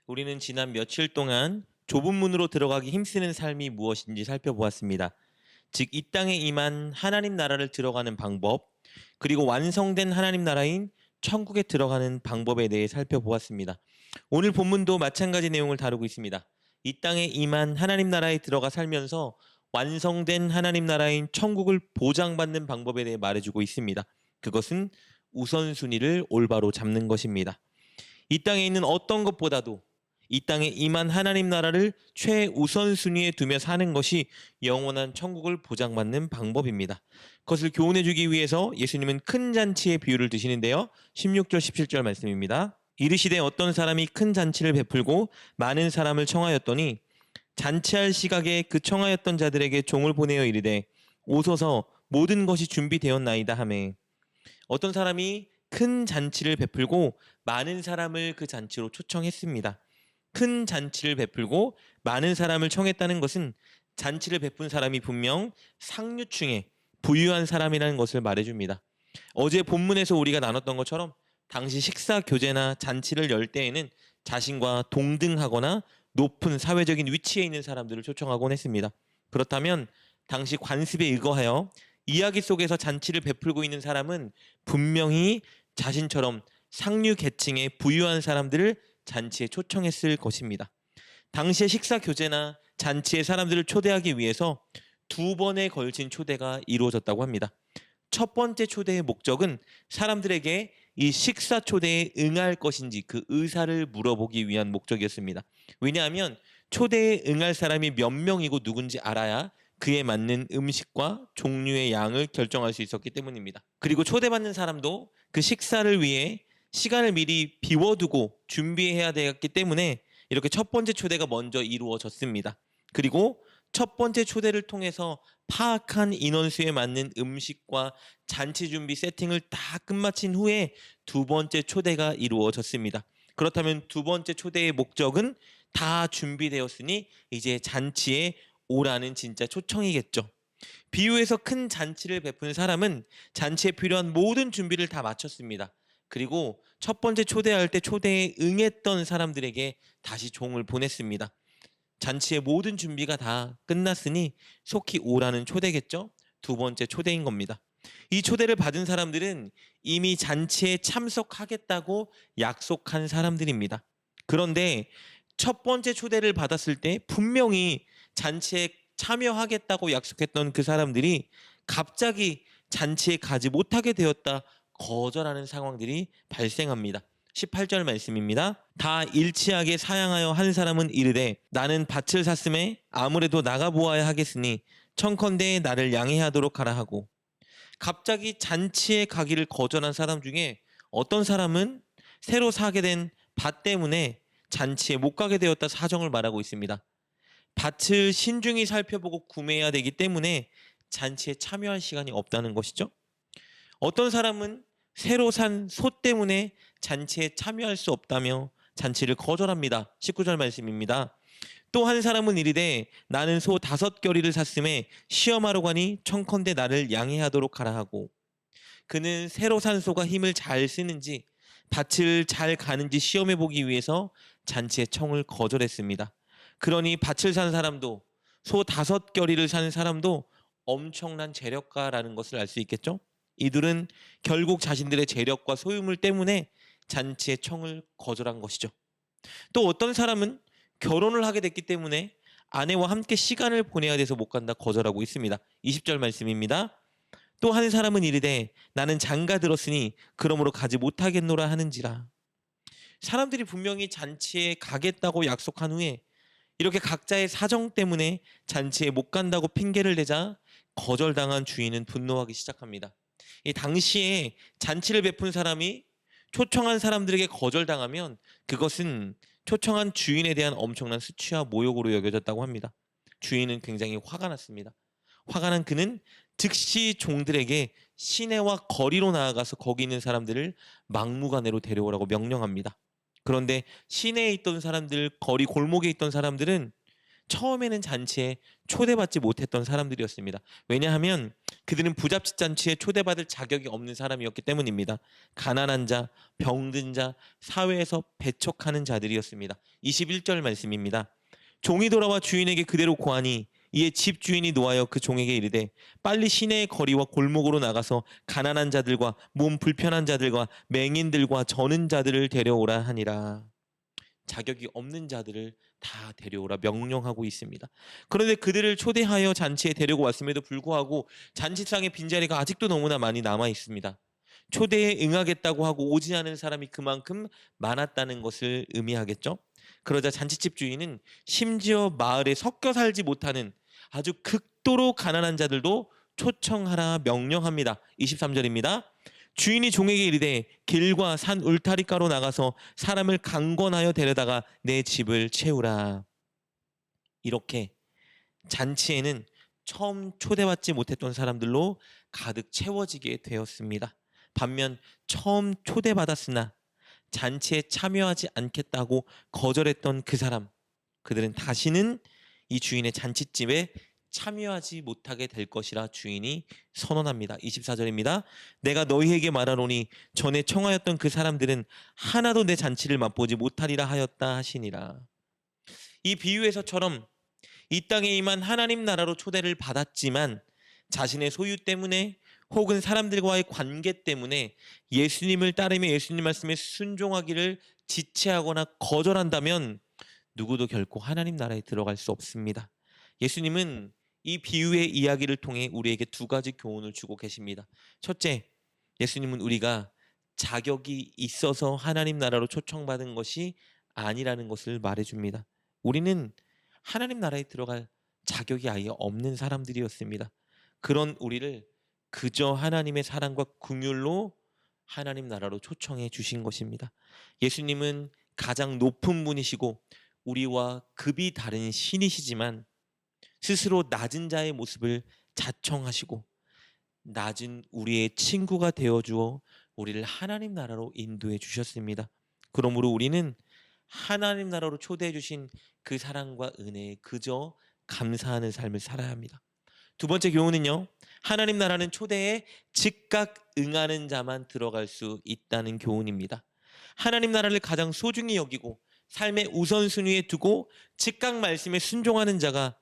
우리는 지난 며칠 동안 좁은 문으로 들어가기 힘쓰는 삶이 무엇인지 살펴보았습니다. 즉, 이 땅에 임한 하나님 나라를 들어가는 방법, 그리고 완성된 하나님 나라인 천국에 들어가는 방법에 대해 살펴보았습니다. 오늘 본문도 마찬가지 내용을 다루고 있습니다. 이 땅에 임한 하나님 나라에 들어가 살면서 완성된 하나님 나라인 천국을 보장받는 방법에 대해 말해주고 있습니다. 그것은 우선순위를 올바로 잡는 것입니다. 이 땅에 있는 어떤 것보다도 이 땅에 임한 하나님 나라를 최우선순위에 두며 사는 것이 영원한 천국을 보장받는 방법입니다. 그것을 교훈해주기 위해서 예수님은 큰 잔치의 비유를 드시는데요. 16절 17절 말씀입니다. 이르시되 어떤 사람이 큰 잔치를 베풀고 많은 사람을 청하였더니 잔치할 시각에 그 청하였던 자들에게 종을 보내어 이르되 오소서 모든 것이 준비되었나이다 하매. 어떤 사람이 큰 잔치를 베풀고 많은 사람을 그 잔치로 초청했습니다. 큰 잔치를 베풀고 많은 사람을 청했다는 것은 잔치를 베푼 사람이 분명 상류층의 부유한 사람이라는 것을 말해줍니다. 어제 본문에서 우리가 나눴던 것처럼 당시 식사 교제나 잔치를 열 때에는 자신과 동등하거나 높은 사회적인 위치에 있는 사람들을 초청하곤 했습니다. 그렇다면 당시 관습에 의거하여 이야기 속에서 잔치를 베풀고 있는 사람은 분명히 자신처럼 상류 계층의 부유한 사람들을 잔치에 초청했을 것입니다. 당시의 식사 교제나 잔치에 사람들을 초대하기 위해서 두 번에 걸친 초대가 이루어졌다고 합니다. 첫 번째 초대의 목적은 사람들에게 이 식사 초대에 응할 것인지 그 의사를 물어보기 위한 목적이었습니다. 왜냐하면 초대에 응할 사람이 몇 명이고 누군지 알아야 그에 맞는 음식과 종류의 양을 결정할 수 있었기 때문입니다. 그리고 초대받는 사람도 그 식사를 위해 시간을 미리 비워두고 준비해야 되었기 때문에 이렇게 첫 번째 초대가 먼저 이루어졌습니다. 그리고 첫 번째 초대를 통해서 파악한 인원수에 맞는 음식과 잔치 준비 세팅을 다 끝마친 후에 두 번째 초대가 이루어졌습니다. 그렇다면 두 번째 초대의 목적은 다 준비되었으니 이제 잔치에 오라는 진짜 초청이겠죠. 비유에서 큰 잔치를 베푼 사람은 잔치에 필요한 모든 준비를 다 마쳤습니다. 그리고 첫 번째 초대할 때 초대에 응했던 사람들에게 다시 종을 보냈습니다. 잔치의 모든 준비가 다 끝났으니 속히 오라는 초대겠죠? 두 번째 초대인 겁니다. 이 초대를 받은 사람들은 이미 잔치에 참석하겠다고 약속한 사람들입니다. 그런데 첫 번째 초대를 받았을 때 분명히 잔치에 참여하겠다고 약속했던 그 사람들이 갑자기 잔치에 가지 못하게 되었다 거절하는 상황들이 발생합니다. 18절 말씀입니다. 다 일치하게 사양하여 한 사람은 이르되 나는 밭을 샀음에 아무래도 나가보아야 하겠으니 청컨대 나를 양해하도록 하라 하고. 갑자기 잔치에 가기를 거절한 사람 중에 어떤 사람은 새로 사게 된 밭 때문에 잔치에 못 가게 되었다 사정을 말하고 있습니다. 밭을 신중히 살펴보고 구매해야 되기 때문에 잔치에 참여할 시간이 없다는 것이죠. 어떤 사람은 새로 산 소 때문에 잔치에 참여할 수 없다며 잔치를 거절합니다. 19절 말씀입니다. 또 한 사람은 이르되 나는 소 5겨리를 샀음에 시험하러 가니 청컨대 나를 양해하도록 하라 하고. 그는 새로 산 소가 힘을 잘 쓰는지 밭을 잘 가는지 시험해 보기 위해서 잔치의 청을 거절했습니다. 그러니 밭을 산 사람도 소 5겨리를 산 사람도 엄청난 재력가라는 것을 알 수 있겠죠? 이들은 결국 자신들의 재력과 소유물 때문에 잔치의 청을 거절한 것이죠. 또 어떤 사람은 결혼을 하게 됐기 때문에 아내와 함께 시간을 보내야 돼서 못 간다 거절하고 있습니다. 20절 말씀입니다. 또 한 사람은 이르되 나는 장가 들었으니 그러므로 가지 못하겠노라 하는지라. 사람들이 분명히 잔치에 가겠다고 약속한 후에 이렇게 각자의 사정 때문에 잔치에 못 간다고 핑계를 대자 거절당한 주인은 분노하기 시작합니다. 이 당시에 잔치를 베푼 사람이 초청한 사람들에게 거절당하면 그것은 초청한 주인에 대한 엄청난 수치와 모욕으로 여겨졌다고 합니다. 주인은 굉장히 화가 났습니다. 화가 난 그는 즉시 종들에게 시내와 거리로 나아가서 거기 있는 사람들을 막무가내로 데려오라고 명령합니다. 그런데 시내에 있던 사람들, 거리 골목에 있던 사람들은 처음에는 잔치에 초대받지 못했던 사람들이었습니다. 왜냐하면 그들은 부잣집 잔치에 초대받을 자격이 없는 사람이었기 때문입니다. 가난한 자, 병든 자, 사회에서 배척하는 자들이었습니다. 21절 말씀입니다. 종이 돌아와 주인에게 그대로 고하니 이에 집 주인이 노하여 그 종에게 이르되 빨리 시내의 거리와 골목으로 나가서 가난한 자들과 몸 불편한 자들과 맹인들과 저는 자들을 데려오라 하니라. 자격이 없는 자들을 다 데려오라 명령하고 있습니다. 그런데 그들을 초대하여 잔치에 데리고 왔음에도 불구하고 잔치상의 빈자리가 아직도 너무나 많이 남아 있습니다. 초대에 응하겠다고 하고 오지 않은 사람이 그만큼 많았다는 것을 의미하겠죠. 그러자 잔치집 주인은 심지어 마을에 섞여 살지 못하는 아주 극도로 가난한 자들도 초청하라 명령합니다. 23절입니다. 주인이 종에게 이르되 길과 산 울타리가로 나가서 사람을 강권하여 데려다가 내 집을 채우라. 이렇게 잔치에는 처음 초대받지 못했던 사람들로 가득 채워지게 되었습니다. 반면 처음 초대받았으나 잔치에 참여하지 않겠다고 거절했던 그 사람, 그들은 다시는 이 주인의 잔치집에 참여하지 못하게 될 것이라 주인이 선언합니다. 24절입니다. 내가 너희에게 말하노니 전에 청하였던 그 사람들은 하나도 내 잔치를 맛보지 못하리라 하였다 하시니라. 이 비유에서처럼 이 땅에 임한 하나님 나라로 초대를 받았지만 자신의 소유 때문에 혹은 사람들과의 관계 때문에 예수님을 따르며 예수님 말씀에 순종하기를 지체하거나 거절한다면 누구도 결코 하나님 나라에 들어갈 수 없습니다. 예수님은 이 비유의 이야기를 통해 우리에게 두 가지 교훈을 주고 계십니다. 첫째, 예수님은 우리가 자격이 있어서 하나님 나라로 초청받은 것이 아니라는 것을 말해줍니다. 우리는 하나님 나라에 들어갈 자격이 아예 없는 사람들이었습니다. 그런 우리를 그저 하나님의 사랑과 긍휼로 하나님 나라로 초청해 주신 것입니다. 예수님은 가장 높은 분이시고 우리와 급이 다른 신이시지만 스스로 낮은 자의 모습을 자청하시고 낮은 우리의 친구가 되어주어 우리를 하나님 나라로 인도해 주셨습니다. 그러므로 우리는 하나님 나라로 초대해 주신 그 사랑과 은혜에 그저 감사하는 삶을 살아야 합니다. 두 번째 교훈은요, 하나님 나라는 초대에 즉각 응하는 자만 들어갈 수 있다는 교훈입니다. 하나님 나라를 가장 소중히 여기고 삶의 우선순위에 두고 즉각 말씀에 순종하는 자가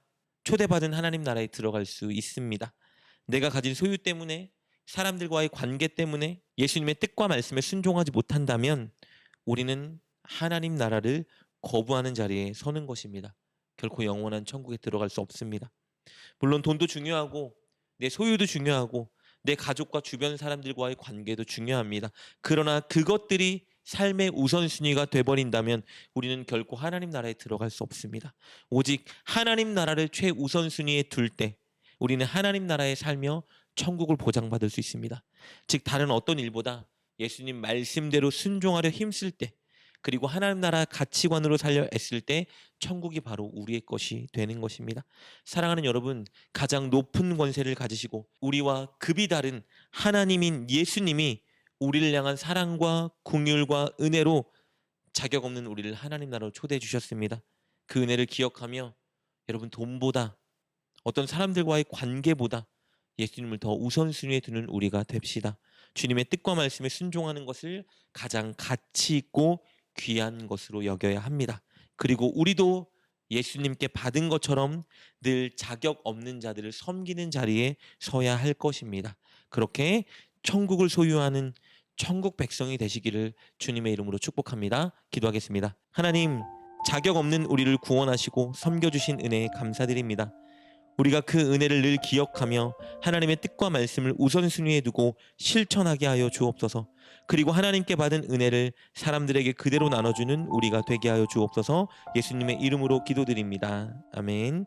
초대받은 하나님 나라에 들어갈 수 있습니다. 내가 가진 소유 때문에, 사람들과의 관계 때문에 예수님의 뜻과 말씀에 순종하지 못한다면 우리는 하나님 나라를 거부하는 자리에 서는 것입니다. 결코 영원한 천국에 들어갈 수 없습니다. 물론 돈도 중요하고 내 소유도 중요하고 내 가족과 주변 사람들과의 관계도 중요합니다. 그러나 그것들이 삶의 우선순위가 돼버린다면 우리는 결코 하나님 나라에 들어갈 수 없습니다. 오직 하나님 나라를 최우선순위에 둘 때 우리는 하나님 나라에 살며 천국을 보장받을 수 있습니다. 즉 다른 어떤 일보다 예수님 말씀대로 순종하려 힘쓸 때, 그리고 하나님 나라 가치관으로 살려 애쓸 때 천국이 바로 우리의 것이 되는 것입니다. 사랑하는 여러분, 가장 높은 권세를 가지시고 우리와 급이 다른 하나님인 예수님이 우리를 향한 사랑과 긍휼과 은혜로 자격 없는 우리를 하나님 나라로 초대해 주셨습니다. 그 은혜를 기억하며 여러분, 돈보다 어떤 사람들과의 관계보다 예수님을 더 우선순위에 두는 우리가 됩시다. 주님의 뜻과 말씀에 순종하는 것을 가장 가치 있고 귀한 것으로 여겨야 합니다. 그리고 우리도 예수님께 받은 것처럼 늘 자격 없는 자들을 섬기는 자리에 서야 할 것입니다. 그렇게 천국을 소유하는 천국 백성이 되시기를 주님의 이름으로 축복합니다. 기도하겠습니다. 하나님, 자격 없는 우리를 구원하시고 섬겨주신 은혜에 감사드립니다. 우리가 그 은혜를 늘 기억하며 하나님의 뜻과 말씀을 우선순위에 두고 실천하게 하여 주옵소서. 그리고 하나님께 받은 은혜를 사람들에게 그대로 나눠주는 우리가 되게 하여 주옵소서. 예수님의 이름으로 기도드립니다. 아멘.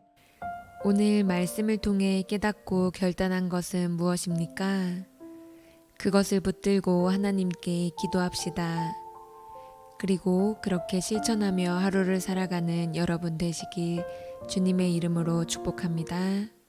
오늘 말씀을 통해 깨닫고 결단한 것은 무엇입니까? 그것을 붙들고 하나님께 기도합시다. 그리고 그렇게 실천하며 하루를 살아가는 여러분 되시길 주님의 이름으로 축복합니다.